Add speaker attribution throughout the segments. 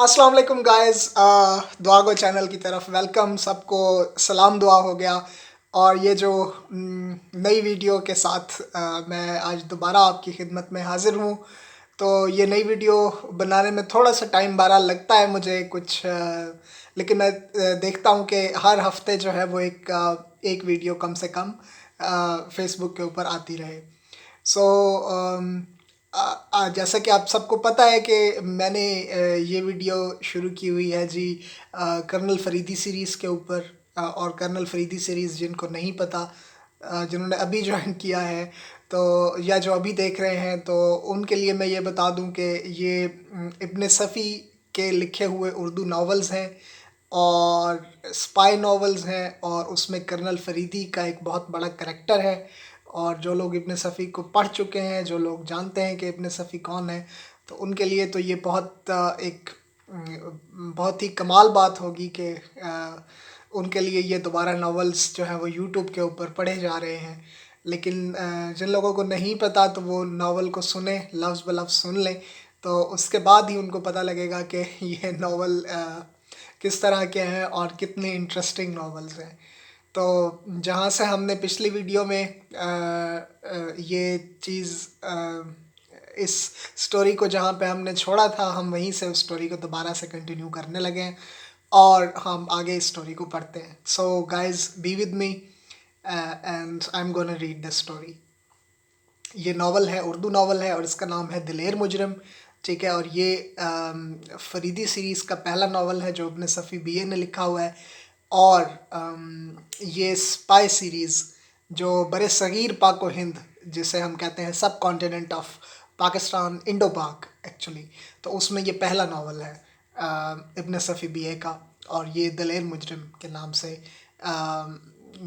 Speaker 1: अस्सलाम वालेकुम गाइस। दुआ गो चैनल की तरफ वेलकम। सबको सलाम दुआ हो गया। और ये जो नई वीडियो के साथ मैं आज दोबारा आपकी खिदमत में हाज़िर हूँ। तो ये नई वीडियो बनाने में थोड़ा सा टाइम बहरहाल लगता है मुझे कुछ, लेकिन मैं देखता हूँ कि हर हफ्ते जो है वो एक वीडियो कम से कम फेसबुक के ऊपर आती रहे। सो जैसा कि आप सबको पता है कि मैंने ये वीडियो शुरू की हुई है जी कर्नल फरीदी सीरीज़ के ऊपर। और कर्नल फरीदी सीरीज़ जिनको नहीं पता, जिन्होंने अभी ज्वाइन किया है तो या जो अभी देख रहे हैं, तो उनके लिए मैं ये बता दूं कि ये इब्न सफ़ी के लिखे हुए उर्दू नावल्स हैं और स्पाई नॉवेल्स हैं, और उसमें कर्नल फरीदी का एक बहुत बड़ा करैक्टर है। और जो लोग इब्न सफ़ी को पढ़ चुके हैं, जो लोग जानते हैं कि इब्न सफ़ी कौन है, तो उनके लिए तो ये बहुत ही कमाल बात होगी कि उनके लिए ये दोबारा नॉवेल्स जो हैं वो यूट्यूब के ऊपर पढ़े जा रहे हैं। लेकिन जिन लोगों को नहीं पता तो वो नावल को सुने, लफ्ज़ ब लफ्ज़ सुन लें, तो उसके बाद ही उनको पता लगेगा कि ये नावल किस तरह के हैं और कितने इंटरेस्टिंग नॉवेल्स हैं। तो जहाँ से हमने पिछली वीडियो में ये चीज़ इस स्टोरी को जहाँ पे हमने छोड़ा था, हम वहीं से उस स्टोरी को दोबारा से कंटिन्यू करने लगे हैं और हम आगे इस स्टोरी को पढ़ते हैं। So guys be with me and I am gonna read the story. ये नावल है, उर्दू नावल है और इसका नाम है दिलेर मुजरिम। ठीक है, और ये फरीदी सीरीज़ का पहला नावल है जो इब्न सफ़ी बीए ने लिखा हुआ है। और ये स्पाई सीरीज़ जो बड़े सग़ीर पाक व हिंद, जिसे हम कहते हैं सब कॉन्टिनेंट ऑफ पाकिस्तान, इंडो पाक एक्चुअली, तो उसमें ये पहला नावल है इब्न सफ़ी बीए का। और ये दिलेर मुजरिम के नाम से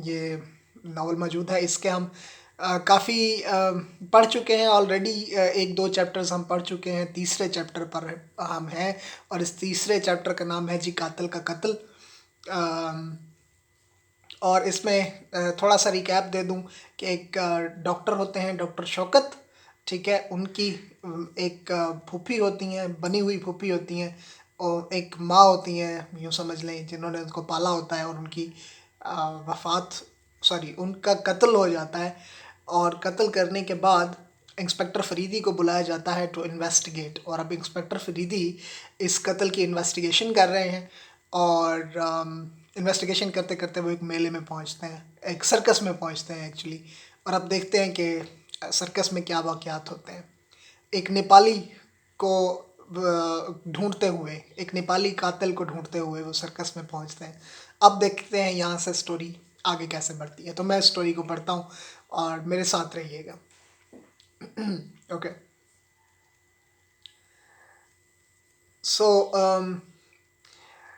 Speaker 1: ये नावल मौजूद है। इसके हम काफ़ी पढ़ चुके हैं ऑलरेडी। एक दो चैप्टर्स हम पढ़ चुके हैं, तीसरे चैप्टर पर हम हैं और इस तीसरे चैप्टर का नाम है जी कातिल का कत्ल। और इसमें थोड़ा सा रिकैप दे दूं कि एक डॉक्टर होते हैं, डॉक्टर शौकत। ठीक है, उनकी एक फूफी होती हैं, बनी हुई फूफी होती हैं, और एक माँ होती हैं, यूँ समझ लें, जिन्होंने उनको पाला होता है और उनकी वफ़ात, सॉरी, उनका कत्ल हो जाता है। और कत्ल करने के बाद इंस्पेक्टर फरीदी को बुलाया जाता है टू इन्वेस्टिगेट। और अब इंस्पेक्टर फरीदी इस कत्ल की इन्वेस्टिगेशन कर रहे हैं। और इन्वेस्टिगेशन करते करते वो एक मेले में पहुंचते हैं, एक सर्कस में पहुंचते हैं एक्चुअली। और अब देखते हैं कि सर्कस में क्या वाक़यात होते हैं। एक नेपाली को ढूंढते हुए, एक नेपाली कातिल को ढूंढते हुए वो सर्कस में पहुंचते हैं। अब देखते हैं यहाँ से स्टोरी आगे कैसे बढ़ती है। तो मैं स्टोरी को पढ़ता हूँ और मेरे साथ रहिएगा। ओके। सो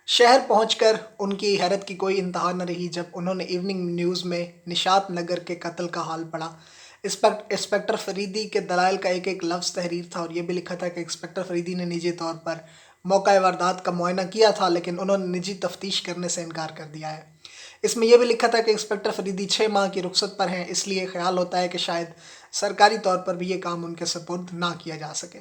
Speaker 1: शहर पहुंचकर उनकी हैरत की कोई इंतहा न रही जब उन्होंने इवनिंग न्यूज़ में निशात नगर के कत्ल का हाल पढ़ा। इंस्पेक्टर फरीदी के दलाइल का एक एक लफ्ज़ तहरीर था और यह भी लिखा था कि इंस्पेक्टर फरीदी ने निजी तौर पर मौका वारदात का मुआयना किया था, लेकिन उन्होंने निजी तफ्तीश करने से इनकार कर दिया है। इसमें यह भी लिखा था कि इंस्पेक्टर फरीदी 6 माह की रुख्सत पर हैं, इसलिए ख्याल होता है कि शायद सरकारी तौर पर भी ये काम उनके सपुर्द ना किया जा सके।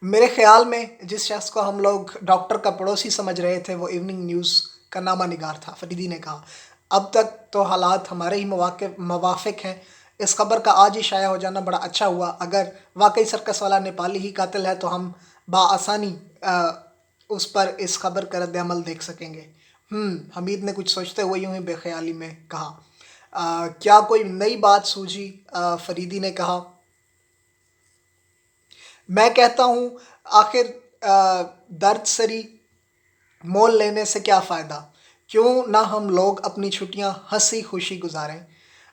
Speaker 1: मेरे ख्याल में जिस शख्स को हम लोग डॉक्टर का पड़ोसी समझ रहे थे वो इवनिंग न्यूज़ का नामा निगार था, फरीदी ने कहा। अब तक तो हालात हमारे ही मवाफिक हैं। इस खबर का आज ही शाया हो जाना बड़ा अच्छा हुआ। अगर वाकई सर्कस वाला नेपाली ही कातिल है तो हम बआसानी उस पर इस खबर का रद्द-ए-अमल देख सकेंगे। हमीद ने कुछ सोचते हुए यूं ही बेख्याली में कहा। क्या कोई नई बात सूझी? फरीदी ने कहा। मैं कहता हूँ, आखिर दर्द सरी मोल लेने से क्या फ़ायदा? क्यों ना हम लोग अपनी छुट्टियाँ हंसी खुशी गुजारें।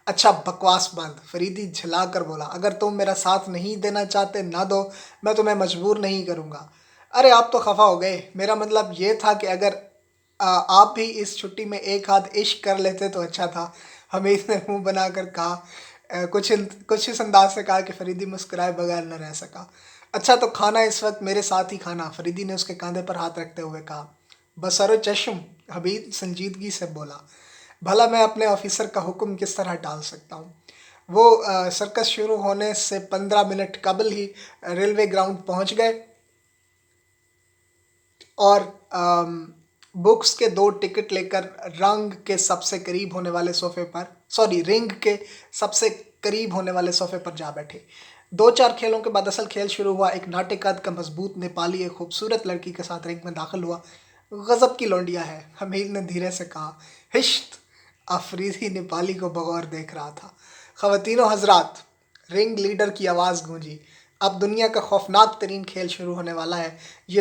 Speaker 1: अच्छा बकवास बंद, फरीदी झिला कर बोला। अगर तुम मेरा साथ नहीं देना चाहते ना दो, मैं तुम्हें मजबूर नहीं करूँगा। अरे आप तो खफा हो गए, मेरा मतलब ये था कि अगर आप भी इस छुट्टी में एक हाथ इश्क कर लेते तो अच्छा था, हमीद ने मुंह बनाकर कहा। कुछ इस अंदाज से कहा कि फरीदी मुस्कुराए बगैर न रह सका। अच्छा तो खाना इस वक्त मेरे साथ ही खाना, फरीदी ने उसके कंधे पर हाथ रखते हुए कहा। बसरो चश्म, हबीब संजीदगी से बोला। भला मैं अपने ऑफिसर का हुक्म किस तरह टाल सकता हूँ। वो सर्कस शुरू होने से 15 मिनट कबल ही रेलवे ग्राउंड पहुँच गए और बुक्स के 2 टिकट लेकर रंग के सबसे करीब होने वाले सोफे पर, सॉरी, रिंग के सबसे करीब होने वाले सोफे पर जा बैठे। 2-4 खेलों के बाद असल खेल शुरू हुआ। एक नाटे कद का मजबूत नेपाली एक खूबसूरत लड़की के साथ रिंग में दाखिल हुआ। गजब की लौंडिया है, हमीद ने धीरे से कहा। हिश्त, अफरीदी नेपाली को बगौर देख रहा था। ख़वातीनो हजरात, रिंग लीडर की आवाज़ गूंजी, अब दुनिया का खौफनाक तरीन खेल शुरू होने वाला है। ये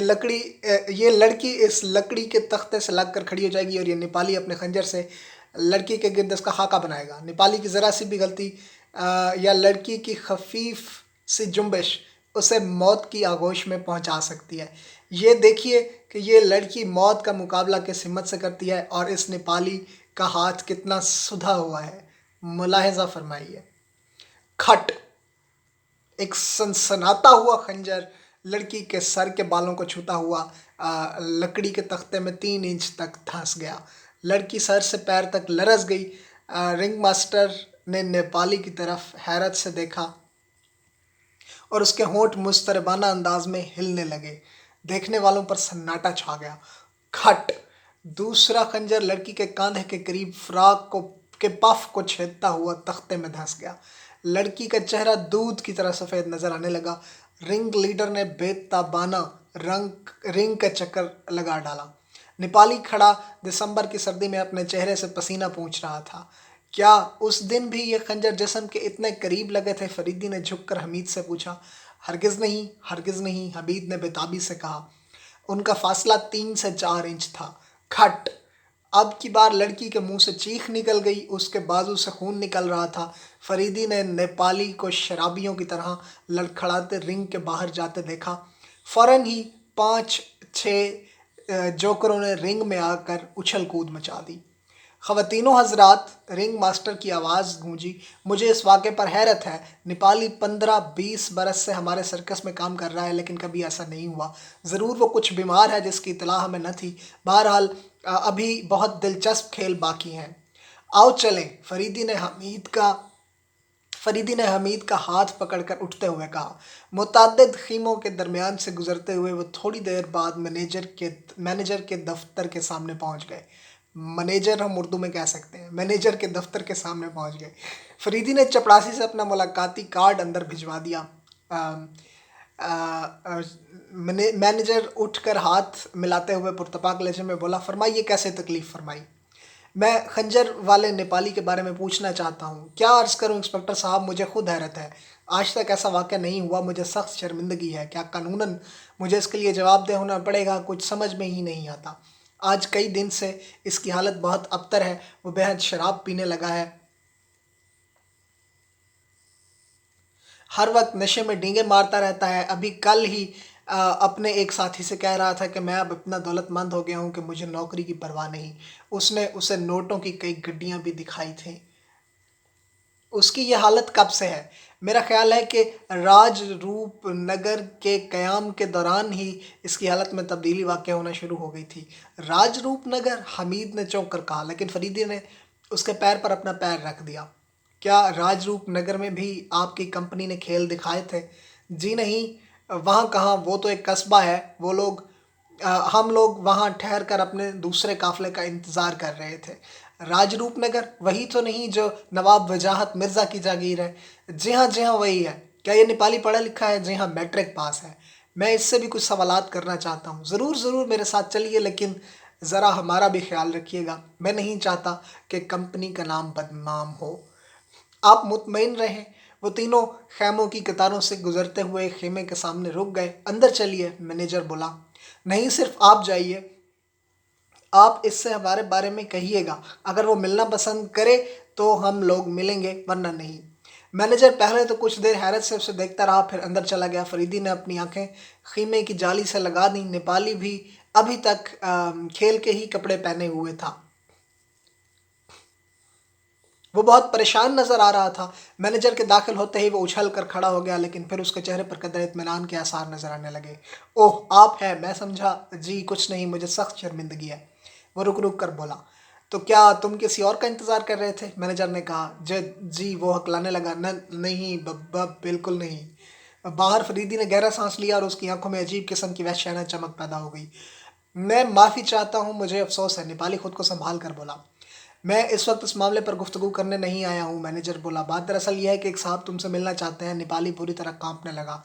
Speaker 1: लड़की इस लकड़ी के तख्ते से लग कर खड़ी हो जाएगी और ये नेपाली अपने खंजर से लड़की के गिर्द इसका खाका बनाएगा। नेपाली की ज़रा सी भी गलती या लड़की की खफीफ सी जुम्बिश उसे मौत की आगोश में पहुंचा सकती है। ये देखिए कि ये लड़की मौत का मुकाबला किस हिम्मत से करती है और इस नेपाली का हाथ कितना सुधा हुआ है। मुलाहिजा फरमाइए। खट, एक सनसनाता हुआ खंजर लड़की के सर के बालों को छूता हुआ लकड़ी के तख्ते में 3 इंच तक धंस गया। लड़की सर से पैर तक लरस गई। रिंग मास्टर ने नेपाली की तरफ हैरत से देखा और उसके होंठ मुस्तरबाना अंदाज में हिलने लगे। देखने वालों पर सन्नाटा छा गया। खट, दूसरा खंजर लड़की के कांधे के करीब फ्राक को के पफ को छेदता हुआ तख्ते में धंस गया। लड़की का चेहरा दूध की तरह सफ़ेद नजर आने लगा। रिंग लीडर ने बेताबाना रिंग का चक्कर लगा डाला। नेपाली खड़ा दिसंबर की सर्दी में अपने चेहरे से पसीना पोंछ रहा था। क्या उस दिन भी ये खंजर जिस्म के इतने करीब लगे थे? फरीदी ने झुककर हमीद से पूछा। हरगिज़ नहीं, हरगिज़ नहीं, हमीद ने बेताबी से कहा। उनका फासला 3 से 4 इंच था। खट, अब की बार लड़की के मुंह से चीख निकल गई। उसके बाजू से खून निकल रहा था। फरीदी ने नेपाली को शराबियों की तरह लड़खड़ाते रिंग के बाहर जाते देखा। फ़ौरन ही 5-6 जोकरों ने रिंग में आकर उछल कूद मचा दी। ख़वातीनो हजरात, रिंग मास्टर की आवाज़ गूंजी, मुझे इस वाक़े पर हैरत है। नेपाली 15-20 बरस से हमारे सर्कस में काम कर रहा है लेकिन कभी ऐसा नहीं हुआ। ज़रूर वो कुछ बीमार है जिसकी इत्तला हमें न थी। बहरहाल अभी बहुत दिलचस्प खेल बाकी हैं। आओ चलें। फरीदी ने हमीद का हाथ पकड़कर उठते हुए कहा। मुतअद्दिद खीमों के दरमियान से गुजरते हुए वो थोड़ी देर बाद मैनेजर के दफ्तर के सामने पहुंच गए। मैनेजर हम उर्दू में कह सकते हैं। मैनेजर के दफ्तर के सामने पहुंच गए। फरीदी ने चपरासी से अपना मुलाकाती कार्ड अंदर भिजवा दिया। मैनेजर उठकर हाथ मिलाते हुए पुरतपाक लहजे में बोला, फरमाइए कैसे तकलीफ़ फरमाई। मैं खंजर वाले नेपाली के बारे में पूछना चाहता हूँ। क्या अर्ज़ करूँ इंस्पेक्टर साहब, मुझे खुद हैरत है। आज तक ऐसा वाक़या नहीं हुआ। मुझे सख्त शर्मिंदगी है। क्या कानूनन मुझे इसके लिए जवाबदेह होना पड़ेगा? कुछ समझ में ही नहीं आता। आज कई दिन से इसकी हालत बहुत अबतर है। वो बेहद शराब पीने लगा है, हर वक्त नशे में डींगे मारता रहता है। अभी कल ही अपने एक साथी से कह रहा था कि मैं अब इतना दौलतमंद हो गया हूँ कि मुझे नौकरी की परवाह नहीं। उसने उसे नोटों की कई गड्डियाँ भी दिखाई थी। उसकी ये हालत कब से है? मेरा ख्याल है कि राजरूप नगर के क़याम के दौरान ही इसकी हालत में तब्दीली वाक़या होना शुरू हो गई थी। राजरूप नगर? हमीद ने चौंक कर कहा, लेकिन फरीदी ने उसके पैर पर अपना पैर रख दिया। क्या राजरूप नगर में भी आपकी कंपनी ने खेल दिखाए थे? जी नहीं, वहाँ कहाँ, वो तो एक कस्बा है। हम लोग वहाँ ठहर कर अपने दूसरे काफ़िले का इंतज़ार कर रहे थे। राजरूप नगर वही तो नहीं जो नवाब वजाहत मिर्ज़ा की जागीर है? जी हाँ वही है। क्या ये नेपाली पढ़ा लिखा है? जी हाँ, मैट्रिक पास है। मैं इससे भी कुछ सवालात करना चाहता हूँ। ज़रूर ज़रूर, मेरे साथ चलिए, लेकिन ज़रा हमारा भी ख्याल रखिएगा। मैं नहीं चाहता कि कंपनी का नाम बदनाम हो। आप मुतमईन रहें। वो तीनों खैमों की कतारों से गुजरते हुए खेमे के सामने रुक गए। अंदर चलिए, मैनेजर बोला। नहीं, सिर्फ आप जाइए। आप इससे हमारे बारे में कहिएगा। अगर वो मिलना पसंद करे तो हम लोग मिलेंगे, वरना नहीं। मैनेजर पहले तो कुछ देर हैरत से उसे देखता रहा, फिर अंदर चला गया। फरीदी ने अपनी आंखें खीमे की जाली से लगा दी। नेपाली भी अभी तक खेल के ही कपड़े पहने हुए था। वो बहुत परेशान नज़र आ रहा था। मैनेजर के दाखिल होते ही वो उछल कर खड़ा हो गया, लेकिन फिर उसके चेहरे पर कदर इत्मीनान के आसार नज़र आने लगे। ओह, आप हैं, मैं समझा। जी कुछ नहीं, मुझे सख्त शर्मिंदगी है। वो रुक रुक कर बोला। तो क्या तुम किसी और का इंतज़ार कर रहे थे? मैनेजर ने कहा। जी, वो हकलाने लगा। नहीं बब्बा, बिल्कुल नहीं। बाहर फरीदी ने गहरा सांस लिया और उसकी आंखों में अजीब किस्म की वहशाना चमक पैदा हो गई। मैं माफ़ी चाहता हूँ, मुझे अफ़सोस है, नेपाली खुद को सँभाल कर बोला। मैं इस वक़्त इस मामले पर गुफ्तगू करने नहीं आया हूँ, मैनेजर बोला। बात दरअसल ये है कि एक साहब तुमसे मिलना चाहते हैं। नेपाली पूरी तरह काँपने लगा।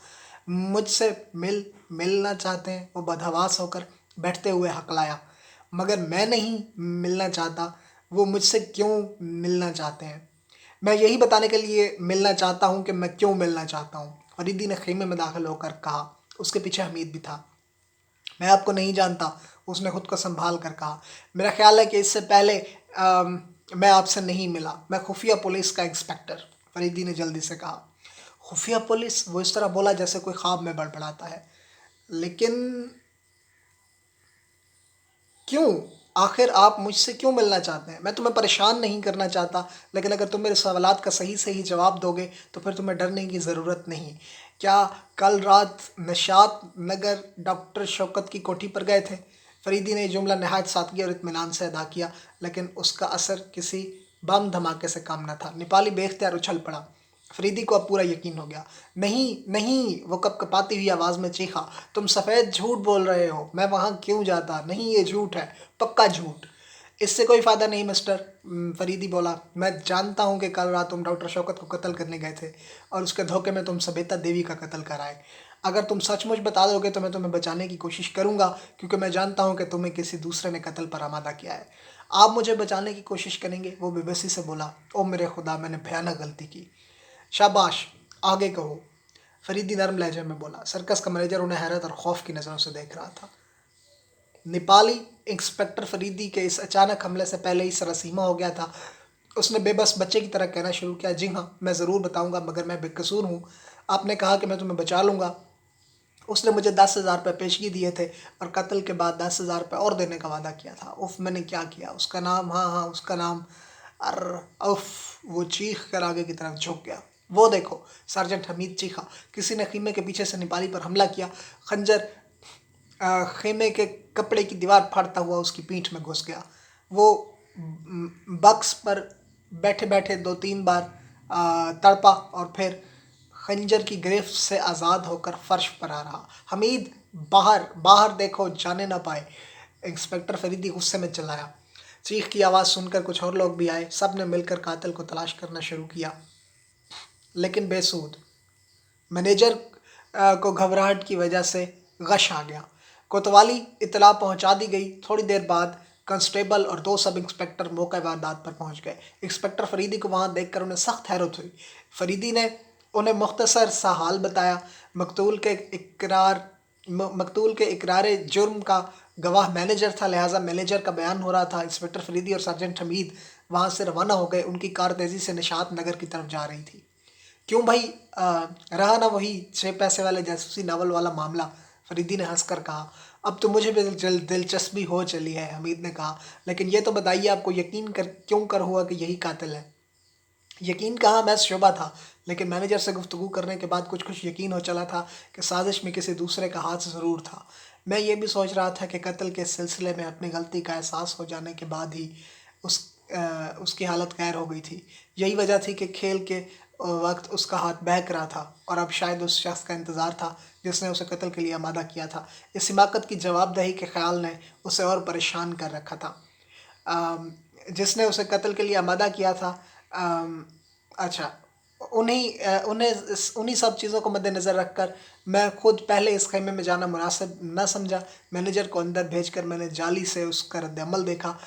Speaker 1: मुझसे मिलना चाहते हैं? वो बदहवास होकर बैठते हुए हक़लाया। मगर मैं नहीं मिलना चाहता, वो मुझसे क्यों मिलना चाहते हैं? मैं यही बताने के लिए मिलना चाहता हूँ कि मैं क्यों मिलना चाहता हूँ। फरीदी ने ख़ीमे में दाख़िल होकर कहा। उसके पीछे हमीद भी था। मैं आपको नहीं जानता, उसने खुद को संभाल कर कहा। मेरा ख्याल है कि इससे पहले मैं आपसे नहीं मिला। मैं खुफिया पुलिस का इंस्पेक्टर, फरीदी ने जल्दी से कहा। खुफिया पुलिस? वो इस तरह बोला जैसे कोई ख्वाब में बड़बड़ाता है। लेकिन क्यों? आखिर आप मुझसे क्यों मिलना चाहते हैं? मैं तुम्हें परेशान नहीं करना चाहता, लेकिन अगर तुम मेरे सवालात का सही-सही जवाब दोगे, तो फिर तुम्हें डरने की ज़रूरत नहीं। क्या कल रात निशात नगर डॉक्टर शौकत की कोठी पर गए थे? फरीदी ने ये जुमला नहायत सादगी और इत्मीनान से अदा किया, लेकिन उसका असर किसी बम धमाके से कम न था। नेपाली बेख्तियार उछल पड़ा। फरीदी को अब पूरा यकीन हो गया। नहीं, नहीं, वो कँपकँपाती हुई आवाज़ में चीखा। तुम सफ़ेद झूठ बोल रहे हो। मैं वहाँ क्यों जाता? नहीं, ये झूठ है, पक्का झूठ। इससे कोई फ़ायदा नहीं मिस्टर, फरीदी बोला। मैं जानता हूँ कि कल रात तुम डॉक्टर शौकत को कत्ल करने गए थे और उसके धोखे में तुम सबिता देवी का कत्ल कराए। अगर तुम सचमुच बता दोगे तो मैं तुम्हें बचाने की कोशिश करूँगा, क्योंकि मैं जानता हूँ कि तुम्हें किसी दूसरे ने कत्ल पर आमादा किया है। आप मुझे बचाने की कोशिश करेंगे? वो बेबसी से बोला। ओह मेरे खुदा, मैंने भयानक गलती की। शाबाश, आगे कहो, फरीदी नरम लहजे में बोला। सर्कस का मैनेजर उन्हें हैरत और खौफ की नज़रों से देख रहा था। नेपाली इंस्पेक्टर फरीदी के इस अचानक हमले से पहले ही सरसीमा हो गया था। उसने बेबस बच्चे की तरह कहना शुरू किया, जी हाँ, मैं ज़रूर बताऊंगा, मगर मैं बेकसूर हूँ। आपने कहा कि मैं तुम्हें बचा लूँगा। उसने मुझे 10,000 रुपये पेशगी दिए थे और कत्ल के बाद 10,000 रुपये और देने का वादा किया था। उफ़, मैंने क्या किया? उसका नाम, हाँ हाँ, उसका नाम, अर उफ़, वो चीख कर आगे की तरफ झुक गया। वो देखो, सार्जेंट हमीद चीखा। किसी ने खीमे के पीछे से नेपाली पर हमला किया। खंजर खेमे के कपड़े की दीवार फाड़ता हुआ उसकी पीठ में घुस गया। वो बक्स पर बैठे बैठे 2-3 बार तड़पा और फिर खंजर की गिरफ्त से आज़ाद होकर फर्श पर आ रहा। हमीद, बाहर बाहर देखो, जाने ना पाए, इंस्पेक्टर फरीदी गुस्से में चिल्लाया। चीख की आवाज़ सुनकर कुछ और लोग भी आए। सब ने मिलकर कातिल को तलाश करना शुरू किया, लेकिन बेसूद। मैनेजर को घबराहट की वजह से गश आ गया। कोतवाली इतला पहुंचा दी गई। थोड़ी देर बाद कांस्टेबल और 2 सब इंस्पेक्टर मौके वारदात पर पहुंच गए। इंस्पेक्टर फरीदी को वहां देखकर उन्हें सख्त हैरत हुई। फरीदी ने उन्हें मुख्तसर सा हाल बताया। मकतूल के इकरार मकतूल के इकरार जुर्म का गवाह मैनेजर था, लिहाजा मैनेजर का बयान हो रहा था। इंस्पेक्टर फरीदी और सार्जेंट हमीद वहां से रवाना हो गए। उनकी कार तेज़ी से निशात नगर की तरफ जा रही थी। क्यों भाई, रहा ना वही 6 पैसे वाले जासूसी नावल वाला मामला, फरीदी ने हंसकर कहा। अब तो मुझे भी दिलचस्पी हो चली है, हमीद ने कहा। लेकिन ये तो बताइए, आपको यकीन क्यों कर हुआ कि यही कातिल है? यकीन कहाँ, मैं शुबा था, लेकिन मैनेजर से गुफ्तगू करने के बाद कुछ कुछ यकीन हो चला था कि साजिश में किसी दूसरे का हाथ ज़रूर था। मैं ये भी सोच रहा था कि कत्ल के सिलसिले में अपनी गलती का एहसास हो जाने के बाद ही उस उसकी हालत गैर हो गई थी। यही वजह थी कि खेल के वक्त उसका हाथ बहक रहा था और अब शायद उस शख्स का इंतज़ार था जिसने उसे कत्ल के लिए आमादा किया था। इस हिमाकत की जवाबदेही के ख्याल ने उसे और परेशान कर रखा था। जिसने उसे कत्ल के लिए आमादा किया था, अच्छा, उन्हीं सब चीज़ों को मद्देनज़र रखकर मैं खुद पहले इस खेमे में जाना मुनासिब न समझा। मैनेजर को अंदर भेजकर मैंने जाली से उसका रद्द-ए-अमल देखा।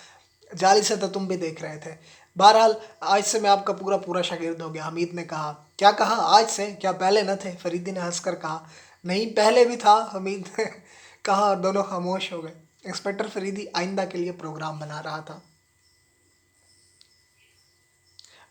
Speaker 1: जाली से तो तुम भी देख रहे थे। बहरहाल, आज से मैं आपका पूरा पूरा शागिर्द हो गया, हमीद ने कहा। क्या कहा, आज से? क्या पहले न थे? फरीदी ने हंसकर कहा। नहीं, पहले भी था, हमीद ने कहा और दोनों खामोश हो गए। इंस्पेक्टर फरीदी आइंदा के लिए प्रोग्राम बना रहा था।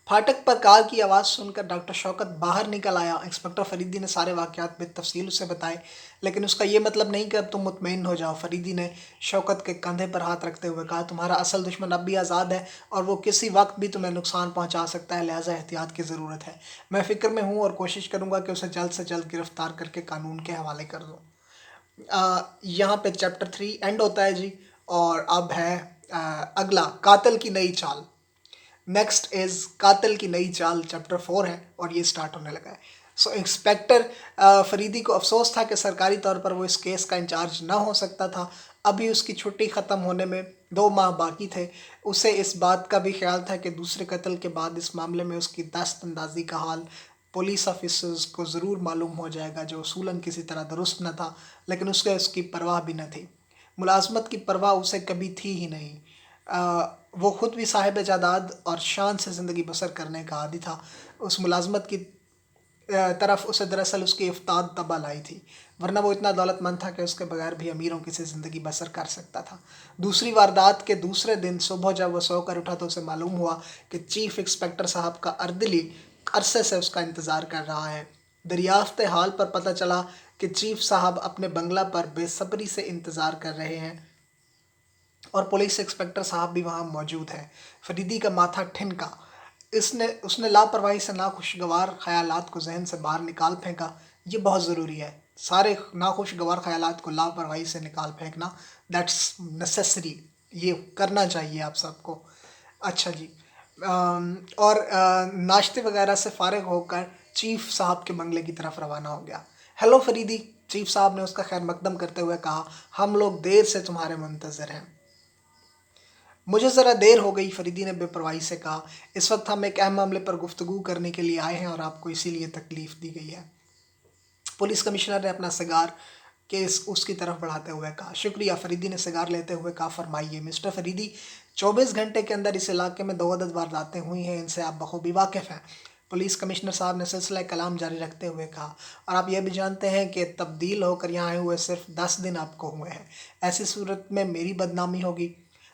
Speaker 1: फाटक पर कार की आवाज़ सुनकर डॉक्टर शौकत बाहर निकल आया। इंस्पेक्टर फरीदी ने सारे वाक़यात बेतफ़सील उसे बताए, लेकिन उसका ये मतलब नहीं कि अब तुम मुतमईन हो जाओ। फरीदी ने शौकत के कंधे पर हाथ रखते हुए कहा, तुम्हारा असल दुश्मन अब भी आज़ाद है और वो किसी वक्त भी तुम्हें नुकसान पहुंचा सकता है, लिहाजा एहतियात की ज़रूरत है। मैं फ़िक्र में हूँ और कोशिश करूँगा कि उसे जल्द से जल्द गिरफ़्तार करके कानून के हवाले कर दूँ। यहाँ पे चैप्टर 3 एंड होता है जी। और अब है अगला, कातिल की नई चाल। नेक्स्ट इज़ कातिल की नई चाल, चैप्टर 4 है और ये स्टार्ट होने लगा है। सो इंस्पेक्टर फरीदी को अफसोस था कि सरकारी तौर पर वो इस केस का इंचार्ज ना हो सकता था। अभी उसकी छुट्टी ख़त्म होने में 2 माह बाकी थे। उसे इस बात का भी ख़्याल था कि दूसरे कत्ल के बाद इस मामले में उसकी दस्तअंदाज़ी का हाल पुलिस ऑफिसर्स को ज़रूर मालूम हो जाएगा, जो उसूलन किसी तरह दुरुस्त न था, लेकिन उसके उसकी परवाह भी न थी। मुलाज़मत की परवाह उसे कभी थी ही नहीं। वो ख़ुद भी साहिब जायदाद और शान से ज़िंदगी बसर करने का आदी था। उस मुलाज़मत की तरफ उसे दरअसल उसकी इफ्ताद तबा लाई थी, वरना वो इतना दौलतमंद था कि उसके बगैर भी अमीरों की सी ज़िंदगी बसर कर सकता था। दूसरी वारदात के दूसरे दिन सुबह जब वो सोकर उठा तो उसे मालूम हुआ कि चीफ इंस्पेक्टर साहब का अर्दली अरसे से उसका इंतज़ार कर रहा है। दरियाफ्त हाल पर पता चला कि चीफ साहब अपने बंगला पर बेसब्री से इंतज़ार कर रहे हैं और पुलिस इंस्पेक्टर साहब भी वहाँ मौजूद हैं। फरीदी का माथा ठिनका। इसने उसने लापरवाही से नाखुशगवार ख़यालात को जहन से बाहर निकाल फेंका। ये बहुत ज़रूरी है, सारे नाखुशगवार ख़यालात को लापरवाही से निकाल फेंकना, दैट्स नेसेसरी। ये करना चाहिए आप सबको। अच्छा जी। और नाश्ते वगैरह से फ़ारिग होकर चीफ साहब के बंगले की तरफ रवाना हो गया। हेलो फरीदी, चीफ साहब ने उसका खैर मकदम करते हुए कहा, हम लोग देर से तुम्हारे मुंतज़िर हैं। मुझे ज़रा देर हो गई, फरीदी ने बेपरवाही से कहा। इस वक्त हम एक अहम मामले पर गुफ्तगू करने के लिए आए हैं और आपको इसीलिए तकलीफ़ दी गई है। पुलिस कमिश्नर ने अपना सिगार केस उसकी तरफ बढ़ाते हुए कहा। शुक्रिया, फरीदी ने सिगार लेते हुए कहा। फरमाइए मिस्टर फरीदी, 24 घंटे के अंदर इस इलाके में 2 अदद वारदातें हुई हैं, इनसे आप बखूबी वाकिफ़ हैं। पुलिस कमिश्नर साहब ने सिलसिला कलाम जारी रखते हुए कहा, और आप यह भी जानते हैं कि तब्दील होकर यहाँ आए हुए सिर्फ 10 दिन आपको हुए हैं। ऐसी सूरत में मेरी बदनामी होगी।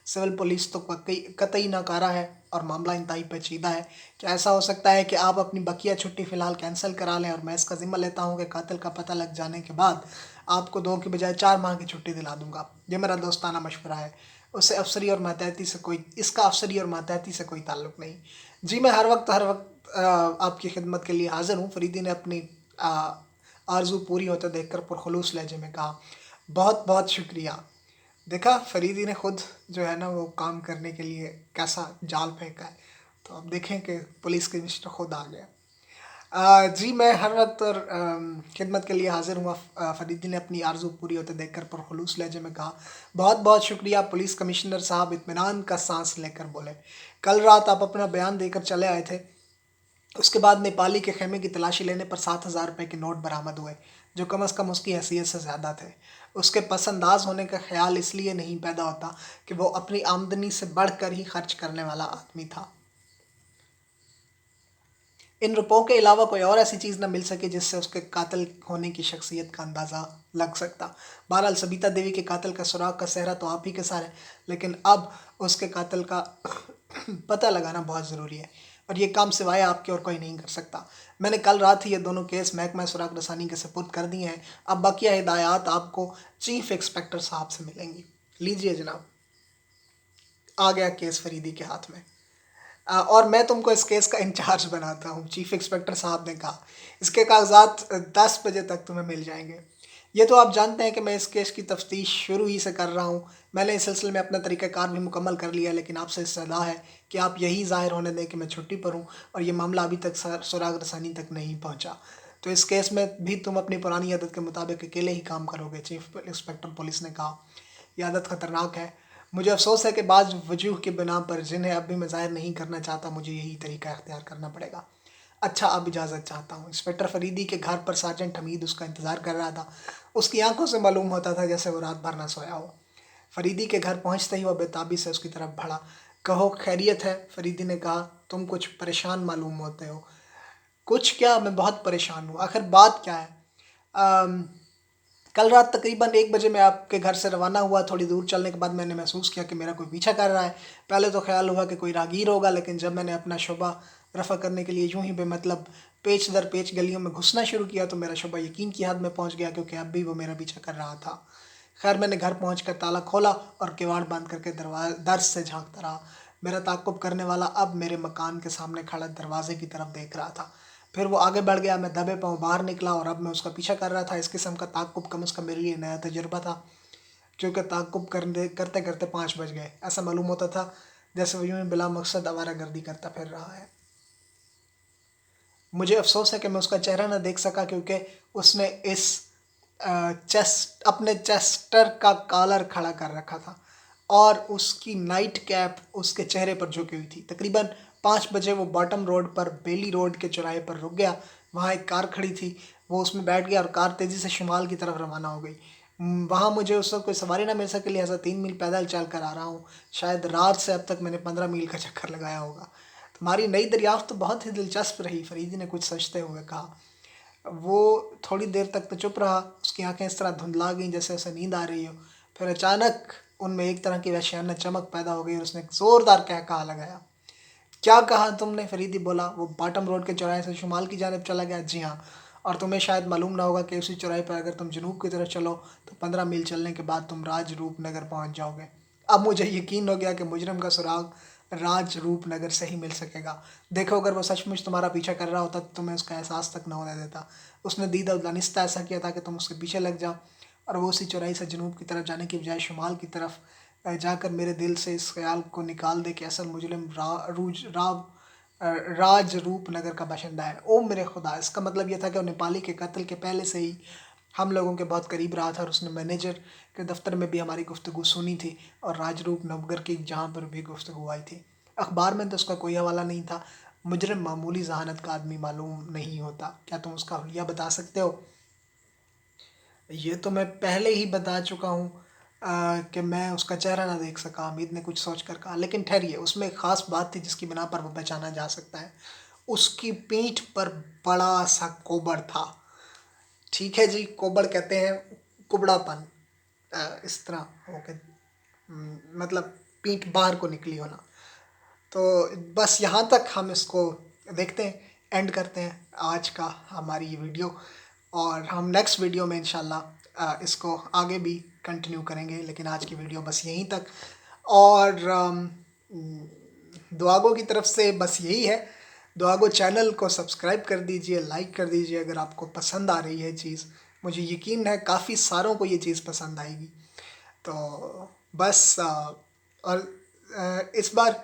Speaker 1: सिविल पुलिस तो कतई नाकारा है और मामला इंतहाई पेचीदा है। क्या ऐसा हो सकता है कि आप अपनी बकिया छुट्टी फ़िलहाल कैंसिल करा लें और मैं इसका ज़िम्मा लेता हूँ कि कातिल का पता लग जाने के बाद आपको 2 की बजाय 4 माह की छुट्टी दिला दूँगा। ये मेरा दोस्ताना मशवरा है। उससे अफसरी और मातहती से कोई इसका अफसरी और मातहती से कोई ताल्लुक़ नहीं। जी, मैं हर वक्त आपकी खिदमत के लिए हाज़िर हूँ, फरीदी ने अपनी आरज़ू पूरी होते देखकर पुरखुलूस लहजे में कहा। बहुत बहुत शुक्रिया। देखा, फरीदी ने खुद जो है ना वो काम करने के लिए कैसा जाल फेंका है। तो अब देखें कि पुलिस कमिश्नर खुद आ गया। जी, मैं हर वक्त और खिदमत के लिए हाजिर हूँ। फरीदी ने अपनी आरज़ू पूरी होते देखकर पुरखुलूस लहजे में कहा। बहुत बहुत शुक्रिया। पुलिस कमिश्नर साहब इत्मीनान का सांस लेकर बोले। कल रात आप अपना बयान देकर चले आए थे, उसके बाद नेपाली के खेमे की तलाशी लेने पर 7,000 रुपये के नोट बरामद हुए, जो कम अज़ कम उसकी हैसियत से ज़्यादा थे। उसके पसंदाज होने का ख्याल इसलिए नहीं पैदा होता कि वो अपनी आमदनी से बढ़कर ही खर्च करने वाला आदमी था। इन रुपयों के अलावा कोई और ऐसी चीज़ न मिल सके जिससे उसके कातिल होने की शख्सियत का अंदाज़ा लग सकता। बहरहाल सबिता देवी के कातिल का सुराग का सेहरा तो आप ही के साथ है, लेकिन अब उसके कातिल का पता लगाना बहुत ज़रूरी है और ये काम सिवाय आपके और कोई नहीं कर सकता। मैंने कल रात ही ये दोनों केस महकमा सुराग रसानी के सुपुर्द कर दिए हैं। अब बकिया हिदायत आपको चीफ इंस्पेक्टर साहब से मिलेंगी। लीजिए जनाब, आ गया केस फरीदी के हाथ में। और मैं तुमको इस केस का इंचार्ज बनाता हूँ, चीफ इंस्पेक्टर साहब ने कहा। इसके कागजात 10 बजे तक तुम्हें मिल जाएंगे। ये तो आप जानते हैं कि मैं इस केस की तफ्तीश शुरू ही से कर रहा हूँ। मैंने इस सिलसिले में अपना तरीक़ाकार भी मुकम्मल कर लिया, लेकिन आपसे इस्तदा है कि आप यही ज़ाहिर होने दें कि मैं छुट्टी पर हूँ और ये मामला अभी तक सुराग रसानी तक नहीं पहुँचा। तो इस केस में भी तुम अपनी पुरानी आदत के मुताबिक अकेले ही काम करोगे, चीफ इंस्पेक्टर पुलिस ने कहा। यह आदत ख़तरनाक है। मुझे अफसोस है कि बाज़ वजूह की बिना पर जिन्हें अब भी मैं ज़ाहिर नहीं करना चाहता, मुझे यही तरीका इख्तियार करना पड़ेगा। अच्छा, अब इजाज़त चाहता हूँ। इंस्पेक्टर फरीदी के घर पर सार्जेंट हमीद उसका इंतज़ार कर रहा था। उसकी आंखों से मालूम होता था जैसे वो रात भर ना सोया हो। फरीदी के घर पहुँचते ही वह बेताबी से उसकी तरफ बढ़ा। कहो, खैरियत है? फरीदी ने कहा। तुम कुछ परेशान मालूम होते हो। कुछ क्या, मैं बहुत परेशान हूँ। आखिर बात क्या है? अम, कल रात तकरीबन 1 बजे मैं आपके घर से रवाना हुआ। थोड़ी दूर चलने के बाद मैंने महसूस किया कि मेरा कोई पीछा कर रहा है। पहले तो ख्याल हुआ कि कोई राहगीर होगा, लेकिन जब मैंने अपना शुबा रफ़ा करने के लिए यूं ही बेमतलब पेच दर पेच गलियों में घुसना शुरू किया तो मेरा शुबा यकीन की हद में पहुंच गया, क्योंकि अब भी वो मेरा पीछा कर रहा था। खैर, मैंने घर पहुंचकर ताला खोला और किवाड़ बंद करके दर से झांकता रहा। मेरा ताक़ुब करने वाला अब मेरे मकान के सामने खड़ा दरवाजे की तरफ देख रहा था। फिर वो आगे बढ़ गया, मैं दबे पाँव बाहर निकला और अब मैं उसका पीछा कर रहा था। इस किस्म का ताक़ुब कम से कम मेरे लिए नया तजुर्बा था, क्योंकि ताक़ुब करते करते 5 बज गए। ऐसा मालूम होता था जैसे वो यूं ही बिला मकसद आवारागर्दी करता फिर रहा है। मुझे अफ़सोस है कि मैं उसका चेहरा ना देख सका, क्योंकि उसने इस अपने चेस्टर का कॉलर खड़ा कर रखा था और उसकी नाइट कैप उसके चेहरे पर झुकी हुई थी। तकरीबन 5 बजे वो बॉटम रोड पर बेली रोड के चौराहे पर रुक गया। वहाँ एक कार खड़ी थी, वो उसमें बैठ गया और कार तेज़ी से शुमाल की तरफ रवाना हो गई। वहाँ मुझे उस वक्त कोई सवारी ना मिल सके, लिहाजा 3 मील पैदल चल कर आ रहा हूँ। शायद रात से अब तक मैंने 15 मील का चक्कर लगाया होगा। तुम्हारी नई दरियाफ्त तो बहुत ही दिलचस्प रही, फरीदी ने कुछ सोचते हुए कहा। वो थोड़ी देर तक तो चुप रहा, उसकी आंखें इस तरह धुंधला गईं जैसे उसे नींद आ रही हो। फिर अचानक उनमें एक तरह की वहशियाना चमक पैदा हो गई और उसने एक ज़ोरदार कहकहा लगाया। क्या कहा तुमने? फरीदी बोला। वो बॉटम रोड के चौराहे से शुमाल की जानिब चला गया। जी हाँ, और तुम्हें शायद मालूम ना होगा कि उसी चौराहे पर अगर तुम जनूब की तरफ चलो तो 15 मील चलने के बाद तुम राजरूप नगर पहुंच जाओगे। अब मुझे यकीन हो गया कि मुजरिम का सुराग राजरूप नगर से ही मिल सकेगा। देखो, अगर वो सचमुच तुम्हारा पीछा कर रहा होता तो तुम्हें उसका एहसास तक न होने देता। उसने दीदा दानिस्ता ऐसा किया था कि तुम उसके पीछे लग जाओ, और वो उसी चौराहे से जनूब की तरफ जाने की बजाय शुमाल की तरफ जाकर मेरे दिल से इस ख्याल को निकाल दे कि असल मुजरिम राज रूपनगर का बाशिंदा है। ओ मेरे खुदा! इसका मतलब ये था कि वो नेपाली के कत्ल के पहले से ही हम लोगों के बहुत करीब रहा था और उसने मैनेजर के दफ्तर में भी हमारी गुफ्तगू सुनी थी और राजरूप नगर की जहाँ पर भी गुफ्तगू आई थी। अखबार में तो उसका कोई हवाला नहीं था। मुजरिम मामूली जहानत का आदमी मालूम नहीं होता। क्या तुम उसका हुलिया बता सकते हो? ये तो मैं पहले ही बता चुका हूँ कि मैं उसका चेहरा ना देख सका। हामिद ने कुछ सोच कर कहा। लेकिन ठहरिए, उसमें एक ख़ास बात थी जिसकी बिना पर वो पहचाना जा सकता है। उसकी पीठ पर बड़ा सा कोबड़ था। ठीक है जी, कोबड़ कहते हैं कुबड़ापन, इस तरह हो के, मतलब पीठ बाहर को निकली होना। तो बस यहाँ तक हम इसको देखते हैं, एंड करते हैं आज का हमारी ये वीडियो, और हम नेक्स्ट वीडियो में इंशाल्लाह इसको आगे भी कंटिन्यू करेंगे। लेकिन आज की वीडियो बस यहीं तक। और दुआगो की तरफ से बस यही है, दुआगो चैनल को सब्सक्राइब कर दीजिए, लाइक कर दीजिए अगर आपको पसंद आ रही है चीज़। मुझे यकीन है काफ़ी सारों को ये चीज़ पसंद आएगी। तो बस और इस बार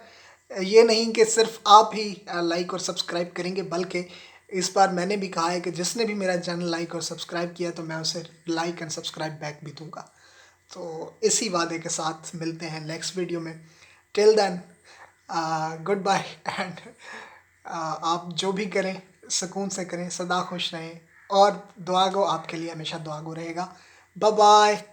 Speaker 1: ये नहीं कि सिर्फ आप ही लाइक और सब्सक्राइब करेंगे, बल्कि इस बार मैंने भी कहा है कि जिसने भी मेरा चैनल लाइक और सब्सक्राइब किया तो मैं उसे लाइक एंड सब्सक्राइब बैक भी दूंगा। तो इसी वादे के साथ मिलते हैं नेक्स्ट वीडियो में। Till then, good bye and आप जो भी करें सुकून से करें, सदा खुश रहें, और दुआगो आपके लिए हमेशा दुआगो रहेगा। Bye bye.